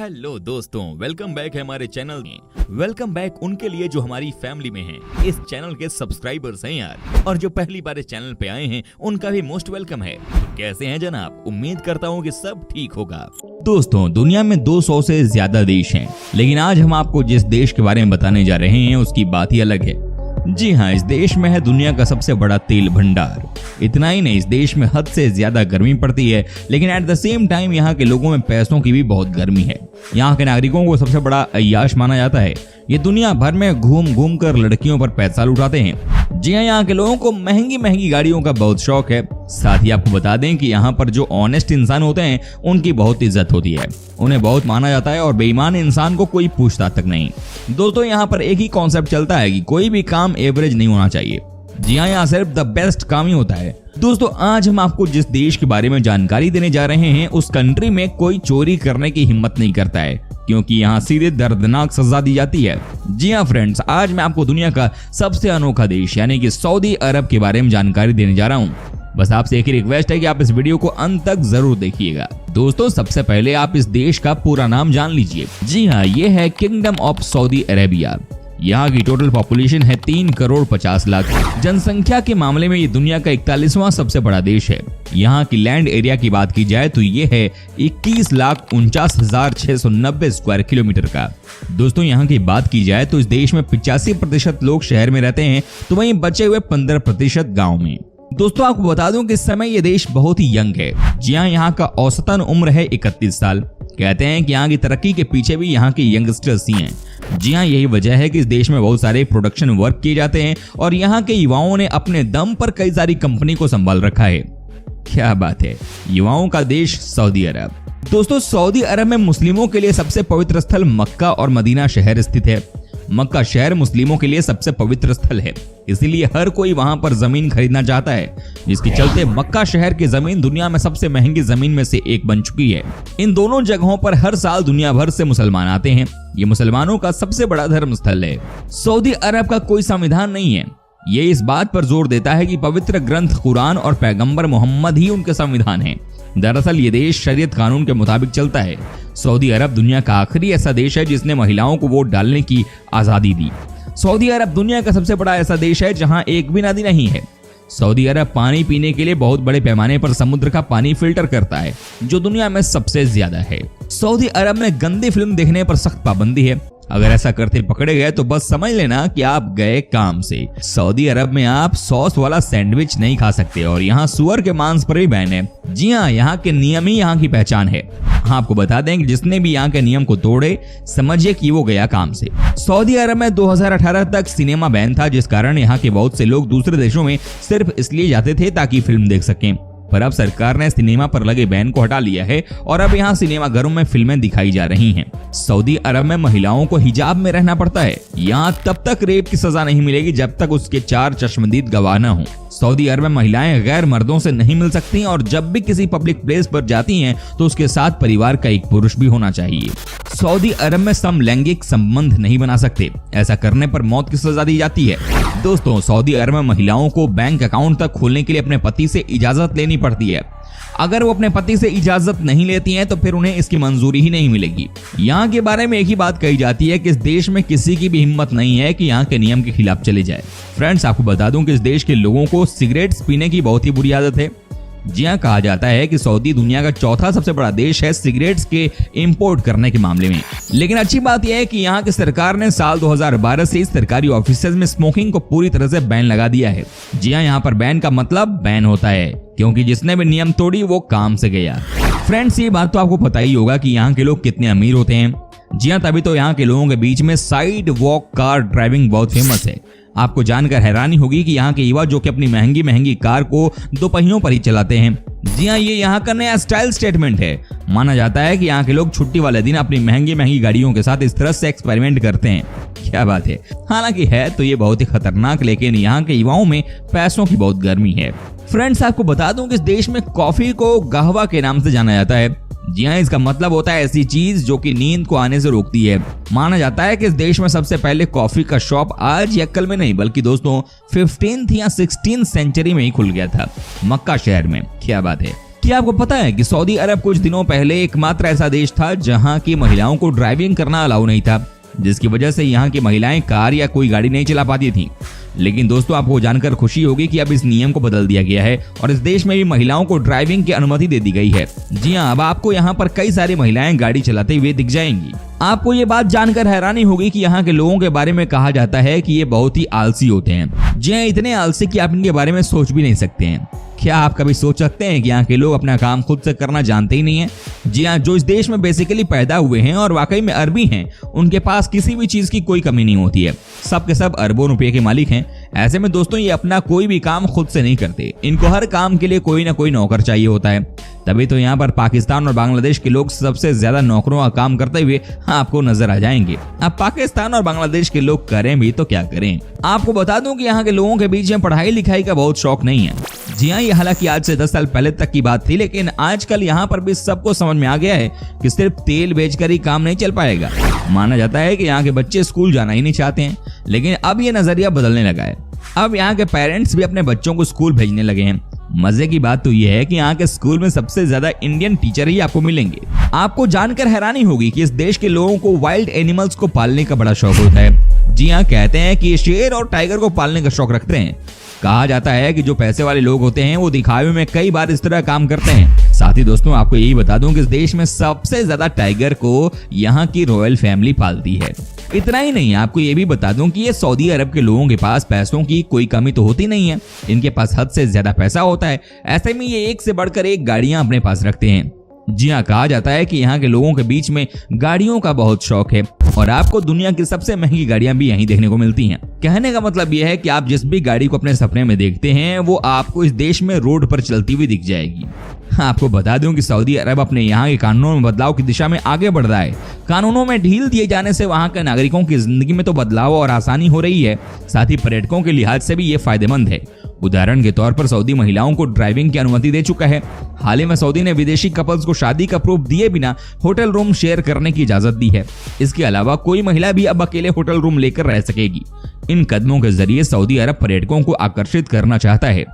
Hello दोस्तों, welcome back है हमारे चैनल में। वेलकम बैक उनके लिए जो हमारी फैमिली में हैं। इस चैनल के सब्सक्राइबर्स हैं यार, और जो पहली बार इस चैनल पे आए हैं उनका भी मोस्ट वेलकम है। तो कैसे हैं जनाब? उम्मीद करता हूँ कि सब ठीक होगा। दोस्तों, दुनिया में 200 से ज्यादा देश हैं, लेकिन आज हम आपको जिस देश के बारे में बताने जा रहे हैं उसकी बात ही अलग है। जी हाँ, इस देश में है दुनिया का सबसे बड़ा तेल भंडार। इतना ही नहीं, इस देश में हद से ज्यादा गर्मी पड़ती है, लेकिन एट द सेम टाइम यहाँ के लोगों में पैसों की भी बहुत गर्मी है। यहाँ के नागरिकों को सबसे बड़ा अय्याश माना जाता है। ये दुनिया भर में घूम घूम कर लड़कियों पर पैसा लुटाते हैं। जी हाँ, यहाँ के लोगों को महंगी महंगी गाड़ियों का बहुत शौक है। साथ ही आपको बता दें कि यहाँ पर जो ऑनेस्ट इंसान होते हैं उनकी बहुत इज्जत होती है, उन्हें बहुत माना जाता है और बेईमान इंसान को कोई पूछता तक नहीं। दोस्तों, यहाँ पर एक ही कॉन्सेप्ट चलता है कि कोई भी काम एवरेज नहीं होना चाहिए। जी हाँ, यहाँ सिर्फ द बेस्ट काम ही होता है। दोस्तों, आज हम आपको जिस देश के बारे में जानकारी देने जा रहे हैं उस कंट्री में कोई चोरी करने की हिम्मत नहीं करता है, क्योंकि यहाँ सीधे दर्दनाक सजा दी जाती है। जी हाँ फ्रेंड्स, आज मैं आपको दुनिया का सबसे अनोखा देश यानी कि सऊदी अरब के बारे में जानकारी देने जा रहा हूँ। बस आपसे एक ही रिक्वेस्ट है कि आप इस वीडियो को अंत तक जरूर देखिएगा। दोस्तों, सबसे पहले आप इस देश का पूरा नाम जान लीजिए। जी हाँ, ये है किंगडम ऑफ सऊदी अरेबिया। यहाँ की टोटल पॉपुलेशन है 3 करोड़ 50 लाख। जनसंख्या के मामले में ये दुनिया का 41वां सबसे बड़ा देश है। यहाँ की लैंड एरिया की बात की जाए तो ये है 21,49,690 स्क्वायर किलोमीटर का। दोस्तों, यहाँ की बात की जाए तो इस देश में 85% लोग शहर में रहते हैं, तो वहीं बचे हुए 15% गाँव में। दोस्तों, आपको बता दूं कि इस समय ये देश बहुत ही यंग है। जी हाँ, यहाँ का औसतन उम्र है 31 साल। कहते हैं कि यहाँ की तरक्की के पीछे भी यहाँ के यंगस्टर्स ही हैं। जी हाँ, यही वजह है कि इस देश में बहुत सारे प्रोडक्शन वर्क किए जाते हैं और यहाँ के युवाओं ने अपने दम पर कई सारी कंपनी को संभाल रखा है। क्या बात है, युवाओं का देश सऊदी अरब। दोस्तों, सऊदी अरब में मुस्लिमों के लिए सबसे पवित्र स्थल मक्का और मदीना शहर स्थित है। मक्का शहर मुस्लिमों के लिए सबसे पवित्र स्थल है, इसीलिए हर कोई वहां पर जमीन खरीदना चाहता है, जिसके चलते मक्का शहर की जमीन दुनिया में सबसे महंगी जमीन में से एक बन चुकी है। इन दोनों जगहों पर हर साल दुनिया भर से मुसलमान आते हैं। ये मुसलमानों का सबसे बड़ा धर्म स्थल है। सऊदी अरब का कोई संविधान नहीं है। ये इस बात पर जोर देता है कि पवित्र ग्रंथ कुरान और पैगंबर मोहम्मद ही उनके संविधान है। दरअसल ये देश शरीयत कानून के मुताबिक चलता है। सऊदी अरब दुनिया का आखिरी ऐसा देश है जिसने महिलाओं को वोट डालने की आजादी दी। सऊदी अरब दुनिया का सबसे बड़ा ऐसा देश है जहां एक भी नदी नहीं है। सऊदी अरब पानी पीने के लिए बहुत बड़े पैमाने पर समुद्र का पानी फिल्टर करता है, जो दुनिया में सबसे ज्यादा है। सऊदी अरब में गंदी फिल्म देखने पर सख्त पाबंदी है। अगर ऐसा करते पकड़े गए तो बस समझ लेना कि आप गए काम से। सऊदी अरब में आप सॉस वाला सैंडविच नहीं खा सकते और यहाँ सुअर के मांस पर भी बैन है। जी हाँ, यहाँ के नियम ही यहाँ की पहचान है। हाँ, आपको बता दें कि जिसने भी यहाँ के नियम को तोड़े समझिए कि वो गया काम से। सऊदी अरब में 2018 तक सिनेमा बैन था, जिस कारण यहाँ के बहुत से लोग दूसरे देशों में सिर्फ इसलिए जाते थे ताकि फिल्म देख सकें। पर अब सरकार ने सिनेमा पर लगे बैन को हटा लिया है और अब यहाँ सिनेमाघरों में फिल्में दिखाई जा रही हैं। सऊदी अरब में महिलाओं को हिजाब में रहना पड़ता है। यहाँ तब तक रेप की सजा नहीं मिलेगी जब तक उसके 4 चश्मदीद गवाह न हों। सऊदी अरब में महिलाएं गैर मर्दों से नहीं मिल सकती और जब भी किसी पब्लिक प्लेस पर जाती हैं तो उसके साथ परिवार का एक पुरुष भी होना चाहिए। सऊदी अरब में समलैंगिक संबंध नहीं बना सकते, ऐसा करने पर मौत की सजा दी जाती है। दोस्तों, सऊदी अरब में महिलाओं को बैंक अकाउंट तक खोलने के लिए अपने पति से इजाजत लेनी पड़ती है। अगर वो अपने पति से इजाजत नहीं लेती हैं तो फिर उन्हें इसकी मंजूरी ही नहीं मिलेगी। यहाँ के बारे में एक ही बात कही जाती है कि इस देश में किसी की भी हिम्मत नहीं है कि यहाँ के नियम के खिलाफ चले जाए। फ्रेंड्स, आपको बता दूं कि इस देश के लोगों को सिगरेट्स पीने की बहुत ही बुरी आदत है। जी हाँ, कहा जाता है कि सऊदी दुनिया का चौथा सबसे बड़ा देश है सिगरेट्स के इंपोर्ट करने के मामले में। लेकिन अच्छी बात यह है कि यहाँ की सरकार ने साल 2012 से इस सरकारी ऑफिसेज में स्मोकिंग को पूरी तरह से बैन लगा दिया है। जी हाँ, यहाँ पर बैन का मतलब बैन होता है, क्योंकि जिसने भी नियम तोड़ी वो काम से गया। फ्रेंड्स, ये बात तो आपको पता ही होगा कि यहाँ के लोग कितने अमीर होते हैं। जी हाँ, तभी तो यहाँ के लोगों के बीच में साइड वॉक कार ड्राइविंग बहुत फेमस है। आपको जानकर हैरानी होगी कि यहाँ के युवा जो कि अपनी महंगी महंगी कार को 2 पहियों पर ही चलाते हैं। जी हाँ, ये यहाँ का नया स्टाइल स्टेटमेंट है। माना जाता है कि यहाँ के लोग छुट्टी वाले दिन अपनी महंगी महंगी गाड़ियों के साथ इस तरह से एक्सपेरिमेंट करते हैं। क्या बात है। हालांकि है तो ये बहुत ही खतरनाक, लेकिन यहाँ के युवाओं में पैसों की बहुत गर्मी है। फ्रेंड्स, आपको बता दूं कि इस देश में कॉफी को कहवा के नाम से जाना जाता है। जी हाँ, इसका मतलब होता है ऐसी चीज जो कि नींद को आने से रोकती है। माना जाता है कि इस देश में सबसे पहले कॉफी का शॉप आज या कल में नहीं बल्कि दोस्तों 15th या 16th सेंचुरी में ही खुल गया था, मक्का शहर में। क्या बात है। क्या आपको पता है कि सऊदी अरब कुछ दिनों पहले एकमात्र ऐसा देश था जहां की महिलाओं को ड्राइविंग करना अलाउ नहीं था, जिसकी वजह से यहाँ की महिलाएं कार या कोई गाड़ी नहीं चला पाती थी। लेकिन दोस्तों, आपको जानकर खुशी होगी कि अब इस नियम को बदल दिया गया है और इस देश में भी महिलाओं को ड्राइविंग की अनुमति दे दी गई है। जी हाँ, अब आपको यहाँ पर कई सारी महिलाएं गाड़ी चलाते हुए दिख जाएंगी। आपको ये बात जानकर हैरानी होगी कि यहाँ के लोगों के बारे में कहा जाता है कि ये बहुत ही आलसी होते हैं। जी हाँ, इतने आलसी कि आप इनके बारे में सोच भी नहीं सकते हैं। क्या आप कभी सोच सकते हैं कि यहाँ के लोग अपना काम खुद से करना जानते ही नहीं है? जी हाँ, जो इस देश में बेसिकली पैदा हुए हैं और वाकई में अरबी हैं, उनके पास किसी भी चीज की कोई कमी नहीं होती है। सब के सब अरबों रुपए के मालिक हैं। ऐसे में दोस्तों, ये अपना कोई भी काम खुद से नहीं करते। इनको हर काम के लिए कोई ना कोई नौकर चाहिए होता है। तभी तो यहाँ पर पाकिस्तान और बांग्लादेश के लोग सबसे ज्यादा नौकरों का काम करते हुए आपको नजर आ जाएंगे। अब पाकिस्तान और बांग्लादेश के लोग करें भी तो क्या करें। आपको बता दूं कि यहाँ के लोगों के बीच में पढ़ाई लिखाई का बहुत शौक नहीं है। जी हाँ, ये हालांकि आज से 10 साल पहले तक की बात थी, लेकिन आजकल यहाँ पर भी सबको समझ में आ गया है कि सिर्फ तेल बेचकर ही काम नहीं चल पाएगा। माना जाता है कि यहाँ के बच्चे स्कूल जाना ही नहीं चाहते हैं, लेकिन अब ये नजरिया बदलने लगा है। अब यहाँ के पेरेंट्स भी अपने बच्चों को स्कूल भेजने लगे हैं। मजे की बात तो ये है कि यहाँ के स्कूल में सबसे ज्यादा इंडियन टीचर ही आपको मिलेंगे। आपको जानकर हैरानी होगी कि इस देश के लोगों को वाइल्ड एनिमल्स को पालने का बड़ा शौक होता है। जी हाँ, कहते हैं कि ये शेर और टाइगर को पालने का शौक रखते हैं। कहा जाता है कि जो पैसे वाले लोग होते हैं वो दिखावे में कई बार इस तरह काम करते हैं। साथ ही दोस्तों, आपको यही बता दूं कि इस देश में सबसे ज्यादा टाइगर को यहाँ की रॉयल फैमिली पालती है। इतना ही नहीं, आपको ये भी बता दूं कि ये सऊदी अरब के लोगों के पास पैसों की कोई कमी तो होती नहीं है। इनके पास हद से ज्यादा पैसा होता है। ऐसे में ये एक से बढ़कर एक गाड़ियां अपने पास रखते हैं। जी हाँ, कहा जाता है कि यहाँ के लोगों के बीच में गाड़ियों का बहुत शौक है और आपको दुनिया की सबसे महंगी गाड़ियां भी यहीं देखने को मिलती हैं। कहने का मतलब यह है कि आप जिस भी गाड़ी को अपने सपने में देखते हैं वो आपको इस देश में रोड पर चलती हुई दिख जाएगी। आपको बता दूं कि सऊदी अरब अपने यहाँ के कानूनों में बदलाव की दिशा में आगे बढ़ रहा है। कानूनों में ढील दिए जाने से वहाँ के नागरिकों की जिंदगी में तो बदलाव और आसानी हो रही है, साथ ही पर्यटकों के लिहाज से भी ये फायदेमंद है। उदाहरण के तौर पर सऊदी महिलाओं को ड्राइविंग की अनुमति दे चुका है। हाल ही में सऊदी ने विदेशी कपल्स को शादी का प्रूफ दिए बिना होटल रूम शेयर करने की इजाजत दी है। इसके अलावा कोई महिला भी अब अकेले होटल रूम लेकर रह सकेगी। इन कदमों के जरिए सऊदी अरब पर्यटकों को आकर्षित करना चाहता है।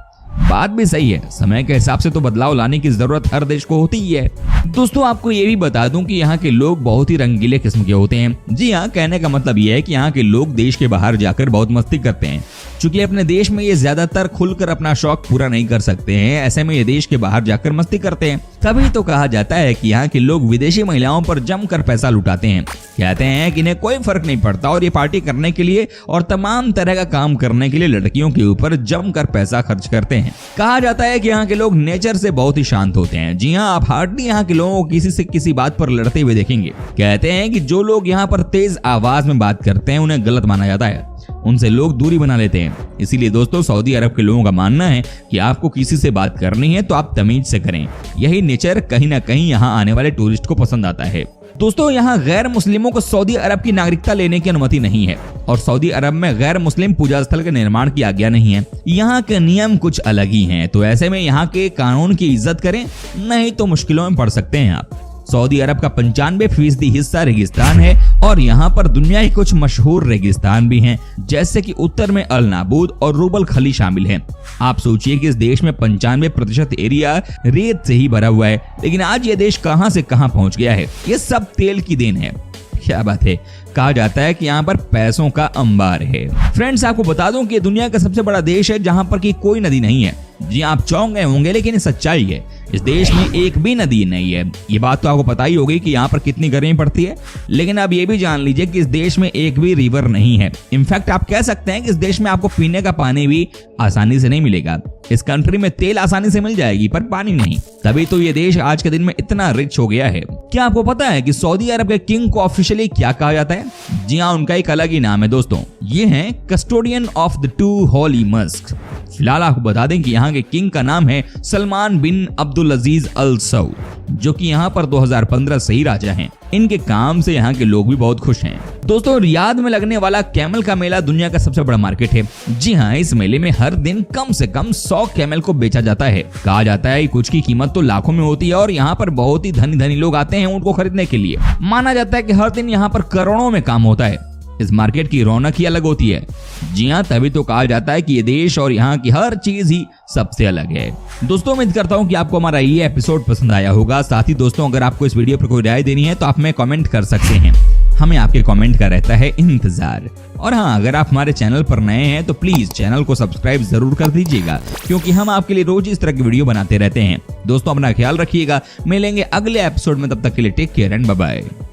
बात भी सही है, समय के हिसाब से तो बदलाव लाने की जरूरत हर देश को होती ही है। दोस्तों, आपको ये भी बता दूं कि यहाँ के लोग बहुत ही रंगीले किस्म के होते हैं। जी हाँ, कहने का मतलब ये है कि यहाँ के लोग देश के बाहर जाकर बहुत मस्ती करते हैं। चूंकि अपने देश में ये ज्यादातर खुलकर अपना शौक पूरा नहीं कर सकते हैं, ऐसे में ये देश के बाहर जाकर मस्ती करते हैं। तभी तो कहा जाता है कि यहाँ के लोग विदेशी महिलाओं पर जमकर पैसा लुटाते हैं। कहते हैं कि इन्हें कोई फर्क नहीं पड़ता और ये पार्टी करने के लिए और तमाम तरह का काम करने के लिए लड़कियों के ऊपर जमकर पैसा खर्च करते हैं। कहा जाता है कि यहाँ के लोग नेचर से बहुत ही शांत होते हैं। जी हाँ, आप हार्डली यहाँ के लोगों को किसी से किसी बात पर लड़ते हुए देखेंगे। कहते हैं कि जो लोग यहाँ पर तेज आवाज में बात करते हैं उन्हें गलत माना जाता है, उनसे लोग दूरी बना लेते हैं। इसीलिए दोस्तों, सऊदी अरब के लोगों का मानना है कि आपको किसी से बात करनी है तो आप तमीज से करें। यही नेचर कहीं ना कहीं यहाँ आने वाले टूरिस्ट को पसंद आता है। दोस्तों, यहाँ गैर मुस्लिमों को सऊदी अरब की नागरिकता लेने की अनुमति नहीं है और सऊदी अरब में गैर मुस्लिम पूजा स्थल के निर्माण की आज्ञा नहीं है। यहाँ के नियम कुछ अलग ही हैं, तो ऐसे में यहाँ के कानून की इज्जत करें, नहीं तो मुश्किलों में पड़ सकते हैं आप। सऊदी अरब का 95% हिस्सा रेगिस्तान है और यहाँ पर दुनिया के कुछ मशहूर रेगिस्तान भी हैं, जैसे कि उत्तर में अल नाबूद और रूबल खली शामिल हैं। आप सोचिए कि इस देश में 95% एरिया रेत से ही भरा हुआ है, लेकिन आज ये देश कहां से कहां पहुंच गया है। ये सब तेल की देन है। क्या बात है, कहा जाता है कि यहाँ पर पैसों का अंबार है। फ्रेंड्स, आपको बता दूं कि दुनिया का सबसे बड़ा देश है जहाँ पर की कोई नदी नहीं है। जी, आप चौंक गए होंगे, लेकिन ये सच्चाई है। इस देश में एक भी नदी नहीं है। ये बात तो आपको पता ही होगी कि यहाँ पर कितनी गर्मी पड़ती है, लेकिन अब ये भी जान लीजिए कि इस देश में एक भी रिवर नहीं है। इनफैक्ट आप कह सकते हैं कि इस देश में आपको पीने का पानी भी आसानी से नहीं मिलेगा। इस कंट्री में तेल आसानी से मिल जाएगी पर पानी नहीं। तभी तो ये देश आज के दिन में इतना रिच हो गया है। क्या आपको पता है कि सऊदी अरब के किंग को ऑफिशियली क्या कहा जाता है? जी हाँ, उनका एक अलग ही नाम है दोस्तों। ये है custodian of the 2 Holi Musk. फिलहाल आपको बता दें कि यहाँ के किंग का नाम है सलमान बिन अब्दुल अजीज अल सऊद, जो कि यहाँ पर 2015 से ही राजा हैं। इनके काम से यहाँ के लोग भी बहुत खुश हैं। दोस्तों, रियाद में लगने वाला कैमल का मेला दुनिया का सबसे बड़ा मार्केट है। जी हाँ, इस मेले में हर दिन कम से कम 100 कैमल को बेचा जाता है। कहा जाता है कुछ की कीमत तो लाखों में होती है और यहाँ पर बहुत ही धनी धनी लोग आते हैं उनको खरीदने के लिए। माना जाता है कि हर दिन यहाँ पर करोड़ों में काम होता है। इस मार्केट की रौनक ही अलग होती है। जी हाँ, तभी तो कहा जाता है कि ये देश और यहाँ की हर चीज ही सबसे अलग है। दोस्तों उम्मीद करता हूँ कि आपको हमारा ये एपिसोड पसंद आया होगा। साथ ही दोस्तों अगर आपको इस वीडियो पर कोई राय देनी है तो आप हमें कमेंट कर सकते हैं, हमें आपके कमेंट का रहता है इंतजार। और हाँ, अगर आप हमारे चैनल पर नए हैं तो प्लीज चैनल को सब्सक्राइब जरूर कर दीजिएगा, क्योंकि हम आपके लिए रोज इस तरह की वीडियो बनाते रहते हैं। दोस्तों अपना ख्याल रखिएगा, मिलेंगे अगले एपिसोड में, तब तक के लिए take care and bye bye.